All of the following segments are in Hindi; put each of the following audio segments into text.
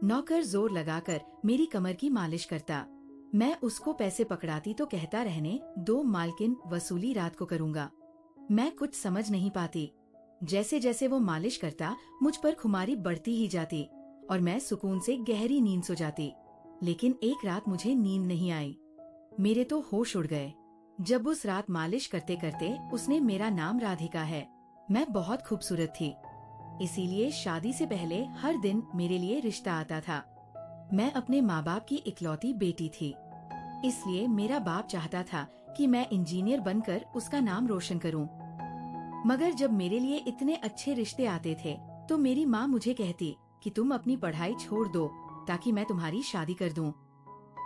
नौकर जोर लगाकर मेरी कमर की मालिश करता। मैं उसको पैसे पकड़ाती तो कहता रहने दो मालकिन, वसूली रात को करूँगा। मैं कुछ समझ नहीं पाती। जैसे जैसे वो मालिश करता मुझ पर खुमारी बढ़ती ही जाती और मैं सुकून से गहरी नींद सो जाती। लेकिन एक रात मुझे नींद नहीं आई। मेरे तो होश उड़ गए जब उस रात मालिश करते करते उसने मेरा नाम राधिका है। मैं बहुत खूबसूरत थी, इसीलिए शादी से पहले हर दिन मेरे लिए रिश्ता आता था। मैं अपने माँ बाप की इकलौती बेटी थी, इसलिए मेरा बाप चाहता था कि मैं इंजीनियर बनकर उसका नाम रोशन करूं। मगर जब मेरे लिए इतने अच्छे रिश्ते आते थे तो मेरी माँ मुझे कहती कि तुम अपनी पढ़ाई छोड़ दो ताकि मैं तुम्हारी शादी कर दूं।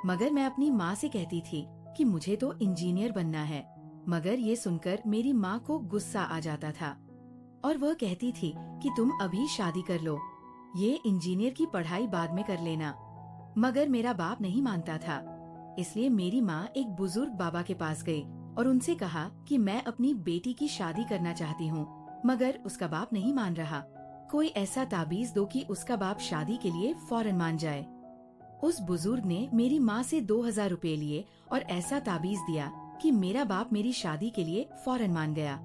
मगर मैं अपनी माँ से कहती थी कि मुझे तो इंजीनियर बनना है। मगर ये सुनकर मेरी माँ को गुस्सा आ जाता था और वह कहती थी कि तुम अभी शादी कर लो, ये इंजीनियर की पढ़ाई बाद में कर लेना। मगर मेरा बाप नहीं मानता था, इसलिए मेरी माँ एक बुजुर्ग बाबा के पास गई और उनसे कहा कि मैं अपनी बेटी की शादी करना चाहती हूँ। मगर उसका बाप नहीं मान रहा। कोई ऐसा ताबीज दो कि उसका बाप शादी के लिए फौरन मान जाए। उस बुजुर्ग ने मेरी माँ से 2000 रुपए लिए और ऐसा ताबीज दिया कि मेरा बाप मेरी शादी के लिए फौरन मान गया।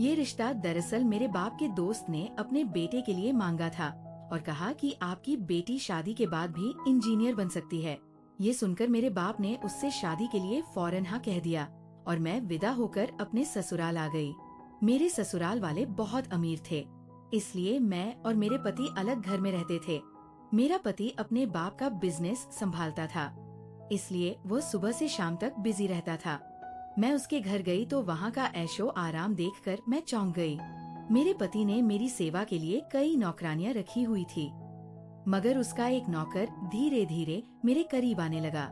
ये रिश्ता दरअसल मेरे बाप के दोस्त ने अपने बेटे के लिए मांगा था और कहा कि आपकी बेटी शादी के बाद भी इंजीनियर बन सकती है। ये सुनकर मेरे बाप ने उससे शादी के लिए फौरन हाँ कह दिया और मैं विदा होकर अपने ससुराल आ गई। मेरे ससुराल वाले बहुत अमीर थे, इसलिए मैं और मेरे पति अलग घर में रहते थे। मेरा पति अपने बाप का बिजनेस संभालता था, इसलिए वो सुबह से शाम तक बिजी रहता था। मैं उसके घर गई तो वहाँ का ऐशो आराम देखकर मैं चौंक गई। मेरे पति ने मेरी सेवा के लिए कई नौकरानियाँ रखी हुई थी, मगर उसका एक नौकर धीरे धीरे मेरे करीब आने लगा।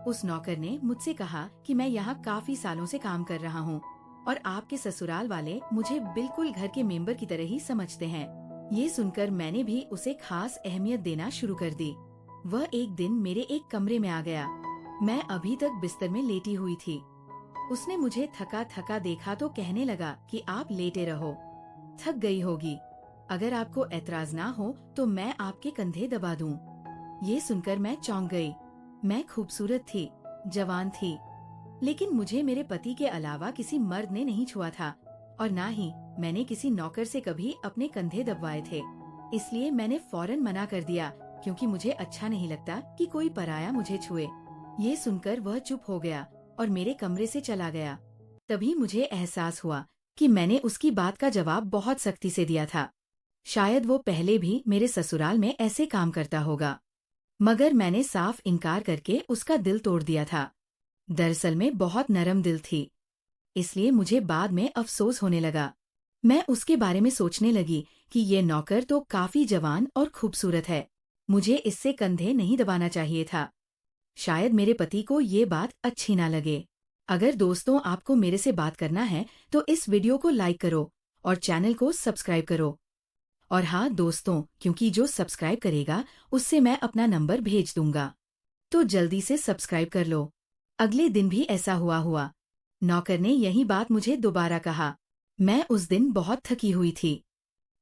उस नौकर ने मुझसे कहा कि मैं यहाँ काफी सालों से काम कर रहा हूँ और आपके ससुराल वाले मुझे बिल्कुल घर के मेंबर की तरह ही समझते हैं। ये सुनकर मैंने भी उसे खास अहमियत देना शुरू कर दी। वह एक दिन मेरे एक कमरे में आ गया। मैं अभी तक बिस्तर में लेटी हुई थी। उसने मुझे थका थका देखा तो कहने लगा कि आप लेटे रहो, थक गई होगी। अगर आपको एतराज ना हो तो मैं आपके कंधे दबा दूं। ये सुनकर मैं चौंक गई। मैं खूबसूरत थी, जवान थी, लेकिन मुझे मेरे पति के अलावा किसी मर्द ने नहीं छुआ था और ना ही मैंने किसी नौकर से कभी अपने कंधे दबवाए थे। इसलिए मैंने फौरन मना कर दिया, क्योंकि मुझे अच्छा नहीं लगता कि कोई पराया मुझे छुए। ये सुनकर वह चुप हो गया और मेरे कमरे से चला गया। तभी मुझे एहसास हुआ कि मैंने उसकी बात का जवाब बहुत सख्ती से दिया था। शायद वो पहले भी मेरे ससुराल में ऐसे काम करता होगा, मगर मैंने साफ इनकार करके उसका दिल तोड़ दिया था। दरअसल मैं बहुत नरम दिल थी, इसलिए मुझे बाद में अफसोस होने लगा। मैं उसके बारे में सोचने लगी कि ये नौकर तो काफी जवान और खूबसूरत है, मुझे इससे कंधे नहीं दबाना चाहिए था। शायद मेरे पति को ये बात अच्छी ना लगे। अगर दोस्तों आपको मेरे से बात करना है तो इस वीडियो को लाइक करो और चैनल को सब्सक्राइब करो। और हाँ दोस्तों, क्योंकि जो सब्सक्राइब करेगा उससे मैं अपना नंबर भेज दूंगा, तो जल्दी से सब्सक्राइब कर लो। अगले दिन भी ऐसा हुआ। नौकर ने यही बात मुझे दोबारा कहा। मैं उस दिन बहुत थकी हुई थी,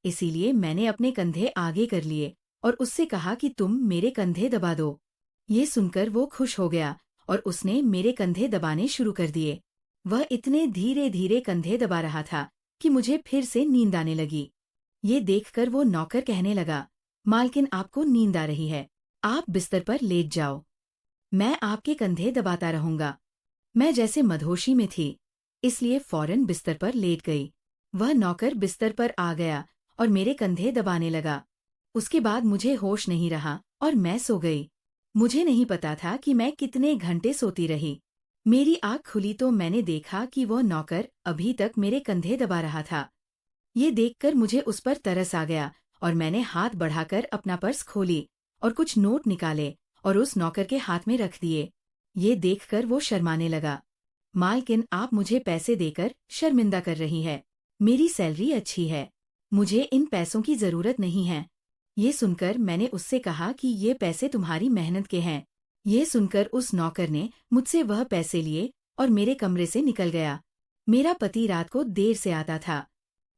इसीलिए मैंने अपने कंधे आगे कर लिए और उससे कहा कि तुम मेरे कंधे दबा दो। ये सुनकर वो खुश हो गया और उसने मेरे कंधे दबाने शुरू कर दिए। वह इतने धीरे धीरे कंधे दबा रहा था कि मुझे फिर से नींद आने लगी। ये देखकर वो नौकर कहने लगा, मालकिन आपको नींद आ रही है, आप बिस्तर पर लेट जाओ, मैं आपके कंधे दबाता रहूंगा। मैं जैसे मदहोशी में थी, इसलिए फौरन बिस्तर पर लेट गई। वह नौकर बिस्तर पर आ गया और मेरे कंधे दबाने लगा। उसके बाद मुझे होश नहीं रहा और मैं सो गई। मुझे नहीं पता था कि मैं कितने घंटे सोती रही। मेरी आँख खुली तो मैंने देखा कि वह नौकर अभी तक मेरे कंधे दबा रहा था। ये देखकर मुझे उस पर तरस आ गया और मैंने हाथ बढ़ाकर अपना पर्स खोली और कुछ नोट निकाले और उस नौकर के हाथ में रख दिए। ये देखकर वो शर्माने लगा। मालकिन, आप मुझे पैसे देकर शर्मिंदा कर रही है, मेरी सैलरी अच्छी है, मुझे इन पैसों की जरूरत नहीं है। ये सुनकर मैंने उससे कहा कि ये पैसे तुम्हारी मेहनत के हैं। ये सुनकर उस नौकर ने मुझसे वह पैसे लिए और मेरे कमरे से निकल गया। मेरा पति रात को देर से आता था,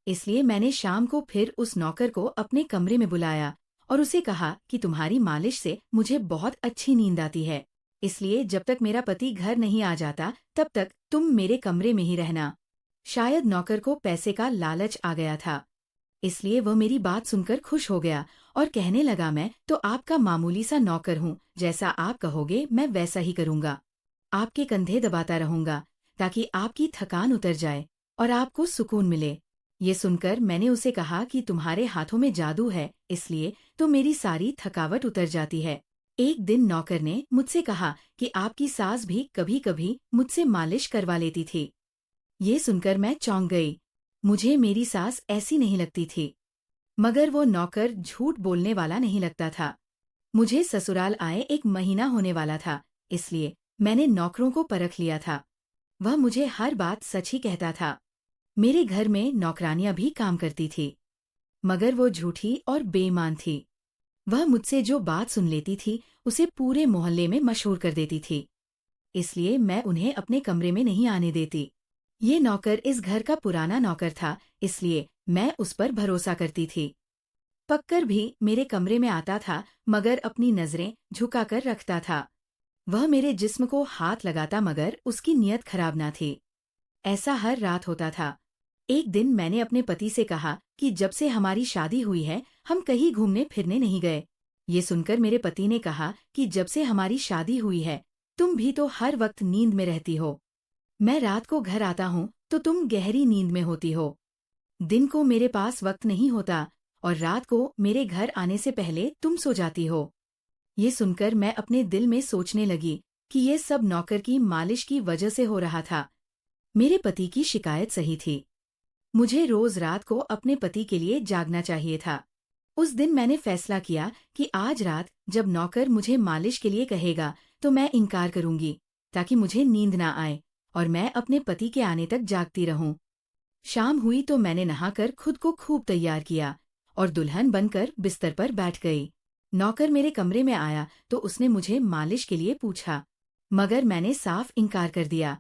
इसलिए मैंने शाम को फिर उस नौकर को अपने कमरे में बुलाया और उसे कहा कि तुम्हारी मालिश से मुझे बहुत अच्छी नींद आती है, इसलिए जब तक मेरा पति घर नहीं आ जाता तब तक तुम मेरे कमरे में ही रहना। शायद नौकर को पैसे का लालच आ गया था, इसलिए वह मेरी बात सुनकर खुश हो गया और कहने लगा, मैं तो आपका मामूली सा नौकर हूँ, जैसा आप कहोगे मैं वैसा ही करूँगा। आपके कंधे दबाता रहूंगा ताकि आपकी थकान उतर जाए और आपको सुकून मिले। ये सुनकर मैंने उसे कहा कि तुम्हारे हाथों में जादू है, इसलिए तो मेरी सारी थकावट उतर जाती है। एक दिन नौकर ने मुझसे कहा कि आपकी सास भी कभी कभी मुझसे मालिश करवा लेती थी। ये सुनकर मैं चौंक गई। मुझे मेरी सास ऐसी नहीं लगती थी। मगर वो नौकर झूठ बोलने वाला नहीं लगता था। मुझे ससुराल आए 1 महीना होने वाला था, इसलिए मैंने नौकरों को परख लिया था। वह मुझे हर बात सच ही कहता था। मेरे घर में नौकरानियां भी काम करती थी, मगर वो झूठी और बेईमान थी। वह मुझसे जो बात सुन लेती थी उसे पूरे मोहल्ले में मशहूर कर देती थी, इसलिए मैं उन्हें अपने कमरे में नहीं आने देती। ये नौकर इस घर का पुराना नौकर था, इसलिए मैं उस पर भरोसा करती थी। पक्कर भी मेरे कमरे में आता था, मगर अपनी नजरें झुकाकर रखता था। वह मेरे जिस्म को हाथ लगाता, मगर उसकी नीयत खराब ना थी। ऐसा हर रात होता था। एक दिन मैंने अपने पति से कहा कि जब से हमारी शादी हुई है हम कहीं घूमने फिरने नहीं गए। ये सुनकर मेरे पति ने कहा कि जब से हमारी शादी हुई है तुम भी तो हर वक्त नींद में रहती हो। मैं रात को घर आता हूँ तो तुम गहरी नींद में होती हो। दिन को मेरे पास वक्त नहीं होता और रात को मेरे घर आने से पहले तुम सो जाती हो। ये सुनकर मैं अपने दिल में सोचने लगी कि ये सब नौकर की मालिश की वजह से हो रहा था। मेरे पति की शिकायत सही थी। मुझे रोज रात को अपने पति के लिए जागना चाहिए था। उस दिन मैंने फैसला किया कि आज रात जब नौकर मुझे मालिश के लिए कहेगा तो मैं इनकार करूंगी, ताकि मुझे नींद ना आए और मैं अपने पति के आने तक जागती रहूं। शाम हुई तो मैंने नहाकर खुद को खूब तैयार किया और दुल्हन बनकर बिस्तर पर बैठ गई। नौकर मेरे कमरे में आया तो उसने मुझे मालिश के लिए पूछा, मगर मैंने साफ इनकार कर दिया।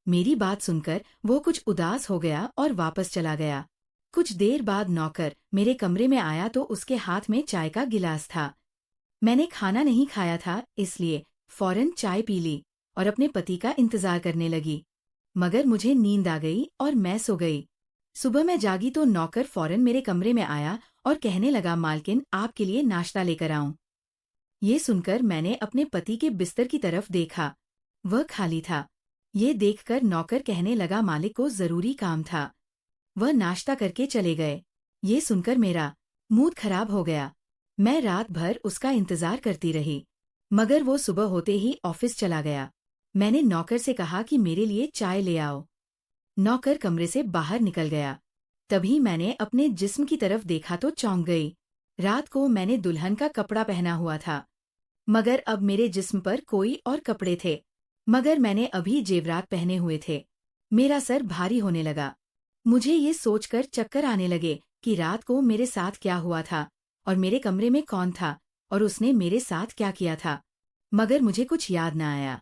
मेरी बात सुनकर वो कुछ उदास हो गया और वापस चला गया। कुछ देर बाद नौकर मेरे कमरे में आया तो उसके हाथ में चाय का गिलास था। मैंने खाना नहीं खाया था, इसलिए फौरन चाय पी ली और अपने पति का इंतजार करने लगी। मगर मुझे नींद आ गई और मैं सो गई। सुबह मैं जागी तो नौकर फौरन मेरे कमरे में आया और कहने लगा, मालकिन आपके लिए नाश्ता लेकर आऊं। ये सुनकर मैंने अपने पति के बिस्तर की तरफ देखा। वह खाली था। ये देखकर नौकर कहने लगा, मालिक को जरूरी काम था। वह नाश्ता करके चले गए। ये सुनकर मेरा मूड खराब हो गया। मैं रात भर उसका इंतजार करती रही, मगर वो सुबह होते ही ऑफिस चला गया। मैंने नौकर से कहा कि मेरे लिए चाय ले आओ। नौकर कमरे से बाहर निकल गया। तभी मैंने अपने जिस्म की तरफ देखा तो चौंक गई। रात को मैंने दुल्हन का कपड़ा पहना हुआ था, मगर अब मेरे जिस्म पर कोई और कपड़े थे। मगर मैंने अभी जेवरात पहने हुए थे। मेरा सर भारी होने लगा। मुझे ये सोचकर चक्कर आने लगे कि रात को मेरे साथ क्या हुआ था और मेरे कमरे में कौन था और उसने मेरे साथ क्या किया था। मगर मुझे कुछ याद न आया।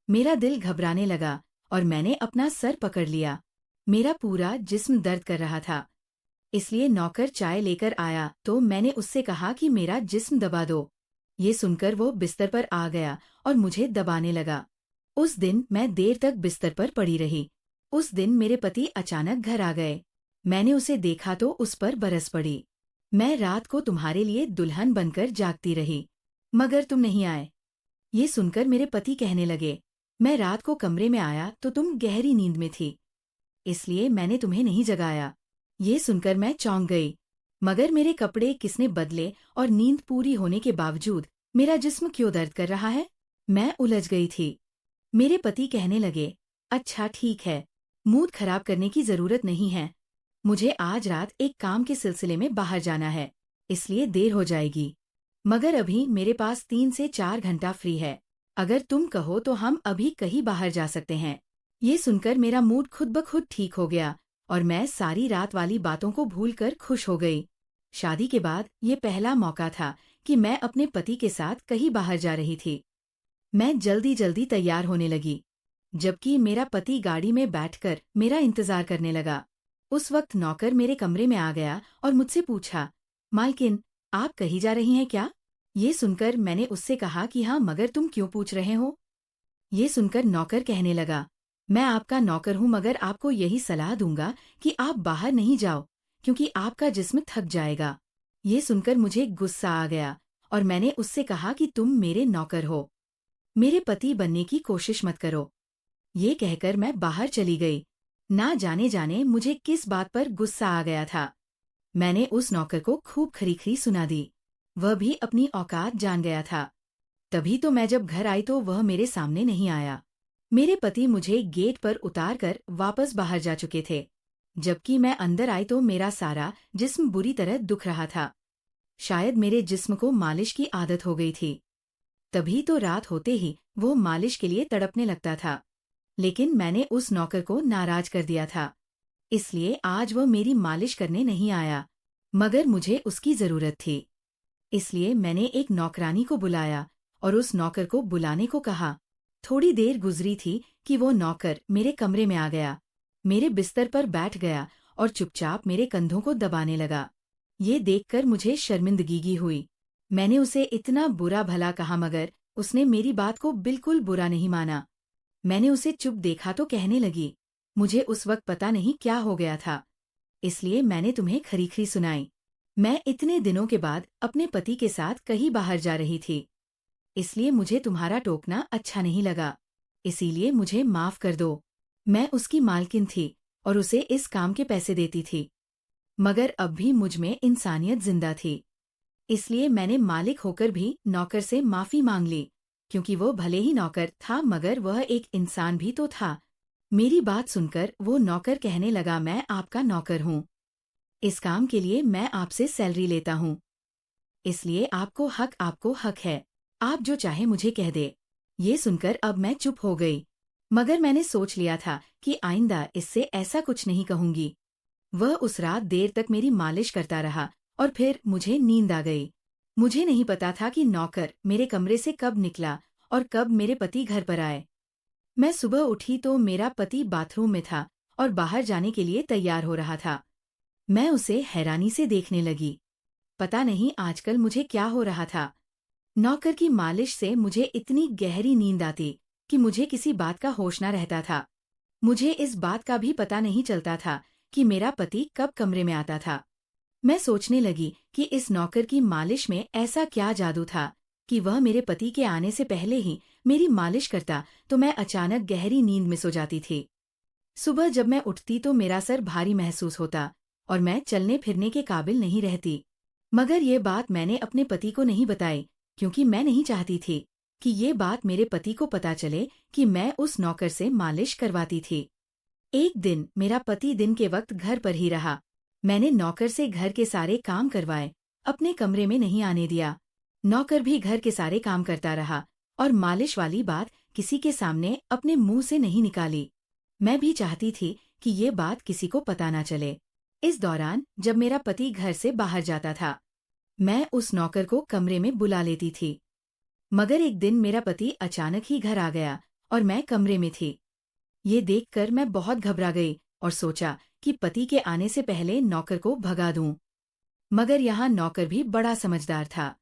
मेरा दिल घबराने लगा और मैंने अपना सर पकड़ लिया। मेरा पूरा जिस्म दर्द कर रहा था। इसलिए नौकर चाय लेकर आया तो मैंने उससे कहा कि मेरा जिस्म दबा दो। ये सुनकर वो बिस्तर पर आ गया और मुझे दबाने लगा। उस दिन मैं देर तक बिस्तर पर पड़ी रही। उस दिन मेरे पति अचानक घर आ गए। मैंने उसे देखा तो उस पर बरस पड़ी। मैं रात को तुम्हारे लिए दुल्हन बनकर जागती रही, मगर तुम नहीं आए। ये सुनकर मेरे पति कहने लगे, मैं रात को कमरे में आया तो तुम गहरी नींद में थी, इसलिए मैंने तुम्हें नहीं जगाया। ये सुनकर मैं चौंक गई। मगर मेरे कपड़े किसने बदले और नींद पूरी होने के बावजूद मेरा जिस्म क्यों दर्द कर रहा है? मैं उलझ गई थी। मेरे पति कहने लगे, अच्छा ठीक है, मूड खराब करने की जरूरत नहीं है। मुझे आज रात एक काम के सिलसिले में बाहर जाना है, इसलिए देर हो जाएगी। मगर अभी मेरे पास 3 से 4 घंटा फ्री है। अगर तुम कहो तो हम अभी कहीं बाहर जा सकते हैं। ये सुनकर मेरा मूड खुद ब खुद ठीक हो गया और मैं सारी रात वाली बातों को भूलकर खुश हो गई। शादी के बाद ये पहला मौका था कि मैं अपने पति के साथ कहीं बाहर जा रही थी। मैं जल्दी जल्दी तैयार होने लगी, जबकि मेरा पति गाड़ी में बैठकर मेरा इंतजार करने लगा। उस वक्त नौकर मेरे कमरे में आ गया और मुझसे पूछा, मालकिन आप कहीं जा रही हैं क्या? ये सुनकर मैंने उससे कहा कि हाँ, मगर तुम क्यों पूछ रहे हो? ये सुनकर नौकर कहने लगा, मैं आपका नौकर हूँ, मगर आपको यही सलाह दूंगा कि आप बाहर नहीं जाओ, क्योंकि आपका जिस्म थक जाएगा। ये सुनकर मुझे गुस्सा आ गया और मैंने उससे कहा कि तुम मेरे नौकर हो, मेरे पति बनने की कोशिश मत करो। ये कहकर मैं बाहर चली गई। ना जाने जाने मुझे किस बात पर गुस्सा आ गया था। मैंने उस नौकर को खूब खरी-खरी सुना दी। वह भी अपनी औकात जान गया था। तभी तो मैं जब घर आई तो वह मेरे सामने नहीं आया। मेरे पति मुझे गेट पर उतार कर वापस बाहर जा चुके थे। जबकि मैं अंदर आई तो मेरा सारा जिस्म बुरी तरह दुख रहा था। शायद मेरे जिस्म को मालिश की आदत हो गई थी। तभी तो रात होते ही वो मालिश के लिए तड़पने लगता था। लेकिन मैंने उस नौकर को नाराज कर दिया था। इसलिए आज वह मेरी मालिश करने नहीं आया, मगर मुझे उसकी जरूरत थी। इसलिए मैंने एक नौकरानी को बुलाया और उस नौकर को बुलाने को कहा। थोड़ी देर गुजरी थी कि वो नौकर मेरे कमरे में आ गया, मेरे बिस्तर पर बैठ गया और चुपचाप मेरे कंधों को दबाने लगा। ये देखकर मुझे शर्मिंदगी हुई। मैंने उसे इतना बुरा भला कहा, मगर उसने मेरी बात को बिल्कुल बुरा नहीं माना। मैंने उसे चुप देखा तो कहने लगी, मुझे उस वक्त पता नहीं क्या हो गया था, इसलिए मैंने तुम्हें खरी-खरी सुनाई। मैं इतने दिनों के बाद अपने पति के साथ कहीं बाहर जा रही थी, इसलिए मुझे तुम्हारा टोकना अच्छा नहीं लगा, इसीलिए मुझे माफ कर दो। मैं उसकी मालकिन थी और उसे इस काम के पैसे देती थी, मगर अब भी मुझ में इंसानियत जिंदा थी। इसलिए मैंने मालिक होकर भी नौकर से माफी मांग ली, क्योंकि वो भले ही नौकर था मगर वह एक इंसान भी तो था। मेरी बात सुनकर वो नौकर कहने लगा, मैं आपका नौकर हूँ। इस काम के लिए मैं आपसे सैलरी लेता हूँ, इसलिए आपको हक है। आप जो चाहे मुझे कह दे। ये सुनकर अब मैं चुप हो गई, मगर मैंने सोच लिया था कि आइंदा इससे ऐसा कुछ नहीं कहूंगी। वह उस रात देर तक मेरी मालिश करता रहा और फिर मुझे नींद आ गई। मुझे नहीं पता था कि नौकर मेरे कमरे से कब निकला और कब मेरे पति घर पर आए। मैं सुबह उठी तो मेरा पति बाथरूम में था और बाहर जाने के लिए तैयार हो रहा था। मैं उसे हैरानी से देखने लगी। पता नहीं आजकल मुझे क्या हो रहा था। नौकर की मालिश से मुझे इतनी गहरी नींद आती कि मुझे किसी बात का होश न रहता था। मुझे इस बात का भी पता नहीं चलता था कि मेरा पति कब कमरे में आता था। मैं सोचने लगी कि इस नौकर की मालिश में ऐसा क्या जादू था कि वह मेरे पति के आने से पहले ही मेरी मालिश करता तो मैं अचानक गहरी नींद में सो जाती थी। सुबह जब मैं उठती तो मेरा सर भारी महसूस होता और मैं चलने फिरने के काबिल नहीं रहती। मगर ये बात मैंने अपने पति को नहीं बताई, क्योंकि मैं नहीं चाहती थी कि ये बात मेरे पति को पता चले कि मैं उस नौकर से मालिश करवाती थी। एक दिन मेरा पति दिन के वक्त घर पर ही रहा। मैंने नौकर से घर के सारे काम करवाए, अपने कमरे में नहीं आने दिया। नौकर भी घर के सारे काम करता रहा और मालिश वाली बात किसी के सामने अपने मुंह से नहीं निकाली। मैं भी चाहती थी कि ये बात किसी को पता ना चले। इस दौरान जब मेरा पति घर से बाहर जाता था, मैं उस नौकर को कमरे में बुला लेती थी। मगर एक दिन मेरा पति अचानक ही घर आ गया और मैं कमरे में थी। ये देखकर मैं बहुत घबरा गई और सोचा कि पति के आने से पहले नौकर को भगा दूं। मगर यहाँ नौकर भी बड़ा समझदार था।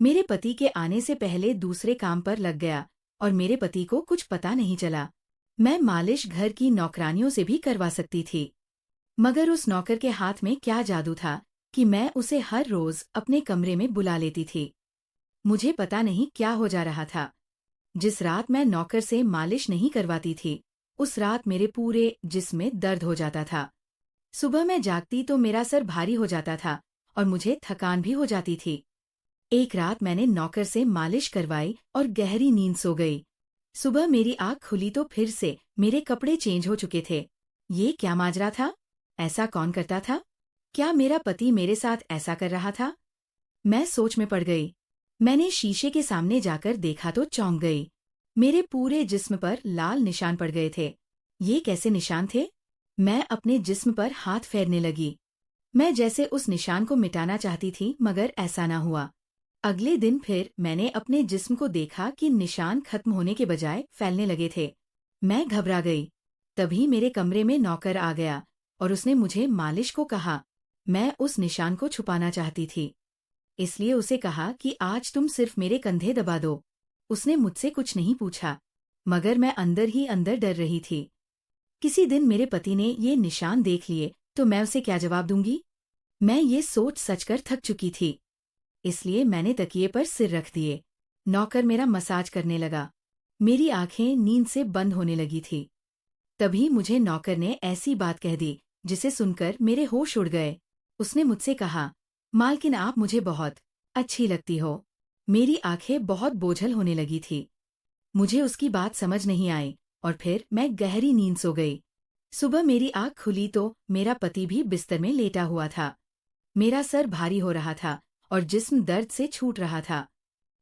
मेरे पति के आने से पहले दूसरे काम पर लग गया और मेरे पति को कुछ पता नहीं चला। मैं मालिश घर की नौकरानियों से भी करवा सकती थी, मगर उस नौकर के हाथ में क्या जादू था कि मैं उसे हर रोज अपने कमरे में बुला लेती थी। मुझे पता नहीं क्या हो जा रहा था। जिस रात मैं नौकर से मालिश नहीं करवाती थी, उस रात मेरे पूरे जिस्म में दर्द हो जाता था। सुबह मैं जागती तो मेरा सर भारी हो जाता था और मुझे थकान भी हो जाती थी। एक रात मैंने नौकर से मालिश करवाई और गहरी नींद सो गई। सुबह मेरी आँख खुली तो फिर से मेरे कपड़े चेंज हो चुके थे। ये क्या माजरा था? ऐसा कौन करता था? क्या मेरा पति मेरे साथ ऐसा कर रहा था? मैं सोच में पड़ गई। मैंने शीशे के सामने जाकर देखा तो चौंक गई। मेरे पूरे जिस्म पर लाल निशान पड़ गए थे। ये कैसे निशान थे? मैं अपने जिस्म पर हाथ फेरने लगी। मैं जैसे उस निशान को मिटाना चाहती थी, मगर ऐसा ना हुआ। अगले दिन फिर मैंने अपने जिस्म को देखा कि निशान खत्म होने के बजाय फैलने लगे थे। मैं घबरा गई। तभी मेरे कमरे में नौकर आ गया और उसने मुझे मालिश को कहा। मैं उस निशान को छुपाना चाहती थी, इसलिए उसे कहा कि आज तुम सिर्फ मेरे कंधे दबा दो। उसने मुझसे कुछ नहीं पूछा, मगर मैं अंदर ही अंदर डर रही थी। किसी दिन मेरे पति ने ये निशान देख लिए तो मैं उसे क्या जवाब दूंगी? मैं ये सोच सचकर थक चुकी थी। इसलिए मैंने तकिए पर सिर रख दिए। नौकर मेरा मसाज करने लगा। मेरी आंखें नींद से बंद होने लगी थी। तभी मुझे नौकर ने ऐसी बात कह दी जिसे सुनकर मेरे होश उड़ गए। उसने मुझसे कहा, मालकिन आप मुझे बहुत अच्छी लगती हो। मेरी आंखें बहुत बोझल होने लगी थी। मुझे उसकी बात समझ नहीं आई और फिर मैं गहरी नींद सो गई। सुबह मेरी आंख खुली तो मेरा पति भी बिस्तर में लेटा हुआ था। मेरा सर भारी हो रहा था और जिस्म दर्द से छूट रहा था।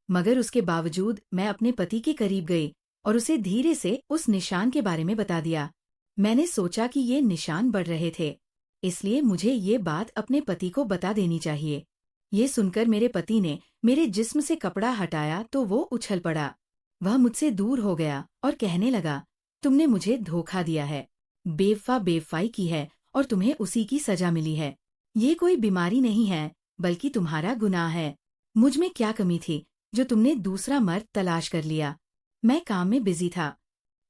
मगर उसके बावजूद मैं अपने पति के करीब गई और उसे धीरे से उस निशान के बारे में बता दिया। मैंने सोचा कि ये निशान बढ़ रहे थे, इसलिए मुझे ये बात अपने पति को बता देनी चाहिए। ये सुनकर मेरे पति ने मेरे जिस्म से कपड़ा हटाया तो वो उछल पड़ा। वह मुझसे दूर हो गया और कहने लगा, तुमने मुझे धोखा दिया है, बेवफाई की है और तुम्हें उसी की सजा मिली है। ये कोई बीमारी नहीं है, बल्कि तुम्हारा गुनाह है। मुझ में क्या कमी थी जो तुमने दूसरा मर्द तलाश कर लिया? मैं काम में बिजी था।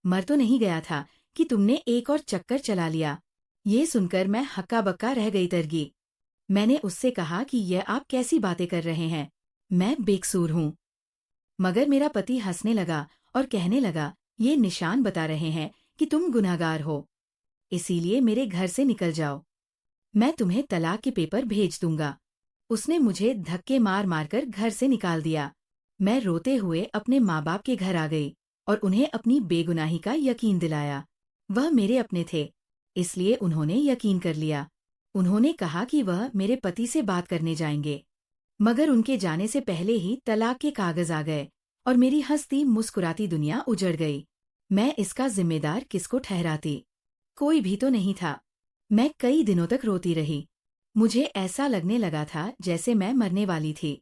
मर तो नहीं गया था कि तुमने एक और चक्कर चला लिया। ये सुनकर मैं हक्का बक्का रह गई तरगी। मैंने उससे कहा कि यह आप कैसी बातें कर रहे हैं, मैं बेकसूर हूँ। मगर मेरा पति हंसने लगा और कहने लगा, ये निशान बता रहे हैं कि तुम गुनहगार हो, इसीलिए मेरे घर से निकल जाओ। मैं तुम्हें तलाक के पेपर भेज दूंगा। उसने मुझे धक्के मार मारकर घर से निकाल दिया। मैं रोते हुए अपने माँ बाप के घर आ गई और उन्हें अपनी बेगुनाही का यकीन दिलाया। वह मेरे अपने थे, इसलिए उन्होंने यकीन कर लिया। उन्होंने कहा कि वह मेरे पति से बात करने जाएंगे। मगर उनके जाने से पहले ही तलाक के कागज आ गए और मेरी हंसती मुस्कुराती दुनिया उजड़ गई। मैं इसका जिम्मेदार किसको ठहराती? कोई भी तो नहीं था। मैं कई दिनों तक रोती रही। मुझे ऐसा लगने लगा था जैसे मैं मरने वाली थी।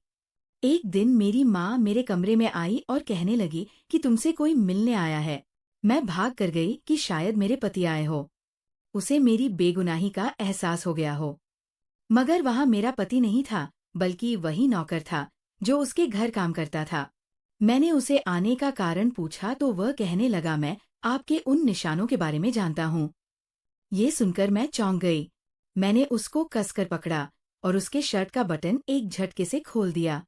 एक दिन मेरी माँ मेरे कमरे में आई और कहने लगी कि तुमसे कोई मिलने आया है। मैं भाग कर गई कि शायद मेरे पति आए हो। उसे मेरी बेगुनाही का एहसास हो गया हो। मगर वहाँ मेरा पति नहीं था, बल्कि वही नौकर था जो उसके घर काम करता था। मैंने उसे आने का कारण पूछा तो वह कहने लगा, मैं आपके उन निशानों के बारे में जानता हूँ। ये सुनकर मैं चौंक गई। मैंने उसको कसकर पकड़ा और उसके शर्ट का बटन एक झटके से खोल दिया।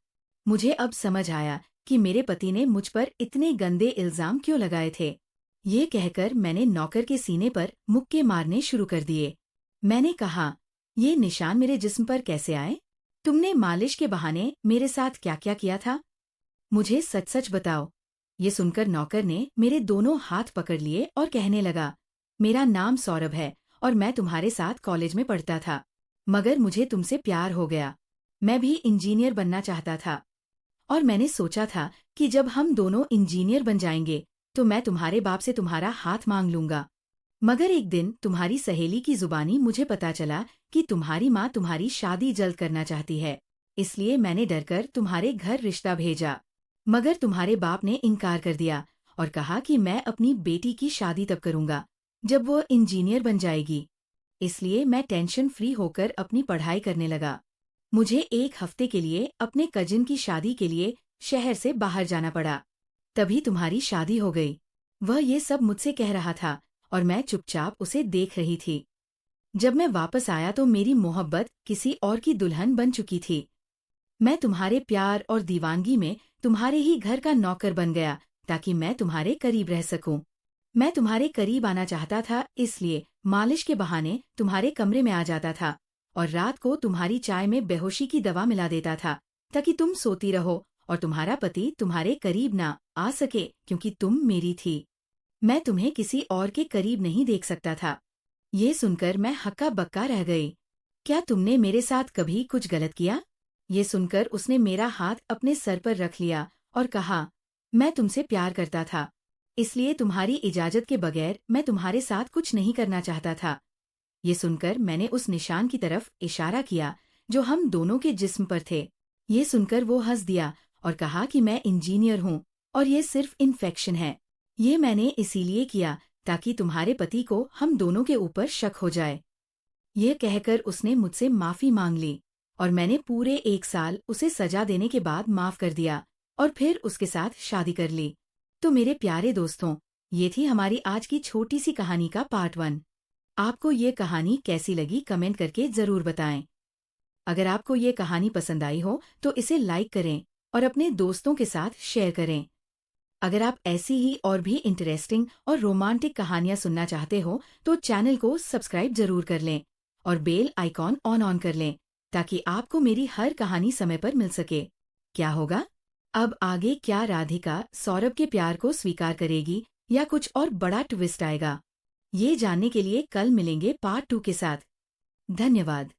मुझे अब समझ आया कि मेरे पति ने मुझ पर इतने गंदे इल्जाम क्यों लगाए थे। ये कहकर मैंने नौकर के सीने पर मुक्के मारने शुरू कर दिए। मैंने कहा, ये निशान मेरे जिस्म पर कैसे आए? तुमने मालिश के बहाने मेरे साथ क्या क्या किया था? मुझे सच सच बताओ। ये सुनकर नौकर ने मेरे दोनों हाथ पकड़ लिए और कहने लगा, मेरा नाम सौरभ है और मैं तुम्हारे साथ कॉलेज में पढ़ता था, मगर मुझे तुमसे प्यार हो गया। मैं भी इंजीनियर बनना चाहता था और मैंने सोचा था कि जब हम दोनों इंजीनियर बन जाएंगे तो मैं तुम्हारे बाप से तुम्हारा हाथ मांग लूंगा। मगर एक दिन तुम्हारी सहेली की जुबानी मुझे पता चला कि तुम्हारी माँ तुम्हारी शादी जल्द करना चाहती है, इसलिए मैंने डरकर तुम्हारे घर रिश्ता भेजा। मगर तुम्हारे बाप ने इनकार कर दिया और कहा कि मैं अपनी बेटी की शादी तब करूंगा जब वो इंजीनियर बन जाएगी। इसलिए मैं टेंशन फ्री होकर अपनी पढ़ाई करने लगा। मुझे एक हफ्ते के लिए अपने कजिन की शादी के लिए शहर से बाहर जाना पड़ा। तभी तुम्हारी शादी हो गई। वह ये सब मुझसे कह रहा था और मैं चुपचाप उसे देख रही थी। जब मैं वापस आया तो मेरी मोहब्बत किसी और की दुल्हन बन चुकी थी। मैं तुम्हारे प्यार और दीवानगी में तुम्हारे ही घर का नौकर बन गया ताकि मैं तुम्हारे करीब रह सकूं। मैं तुम्हारे करीब आना चाहता था, इसलिए मालिश के बहाने तुम्हारे कमरे में आ जाता था और रात को तुम्हारी चाय में बेहोशी की दवा मिला देता था ताकि तुम सोती रहो और तुम्हारा पति तुम्हारे करीब ना आ सके, क्योंकि तुम मेरी थी। मैं तुम्हें किसी और के करीब नहीं देख सकता था। ये सुनकर मैं हक्का बक्का रह गई। क्या तुमने मेरे साथ कभी कुछ गलत किया? ये सुनकर उसने मेरा हाथ अपने सर पर रख लिया और कहा, मैं तुमसे प्यार करता था, इसलिए तुम्हारी इजाजत के बगैर मैं तुम्हारे साथ कुछ नहीं करना चाहता था। ये सुनकर मैंने उस निशान की तरफ इशारा किया जो हम दोनों के जिस्म पर थे। ये सुनकर वो हंस दिया और कहा कि मैं इंजीनियर हूँ और ये सिर्फ इन्फेक्शन है। ये मैंने इसीलिए किया ताकि तुम्हारे पति को हम दोनों के ऊपर शक हो जाए। ये कहकर उसने मुझसे माफी मांग ली और मैंने पूरे 1 साल उसे सजा देने के बाद माफ कर दिया और फिर उसके साथ शादी कर ली। तो मेरे प्यारे दोस्तों, ये थी हमारी आज की छोटी सी कहानी का पार्ट 1। आपको ये कहानी कैसी लगी कमेंट करके ज़रूर बताएं। अगर आपको ये कहानी पसंद आई हो तो इसे लाइक करें और अपने दोस्तों के साथ शेयर करें। अगर आप ऐसी ही और भी इंटरेस्टिंग और रोमांटिक कहानियां सुनना चाहते हो तो चैनल को सब्सक्राइब जरूर कर लें और बेल आइकॉन ऑन कर लें ताकि आपको मेरी हर कहानी समय पर मिल सके। क्या होगा अब आगे? क्या राधिका सौरभ के प्यार को स्वीकार करेगी या कुछ और बड़ा ट्विस्ट आएगा? ये जानने के लिए कल मिलेंगे पार्ट 2 के साथ। धन्यवाद।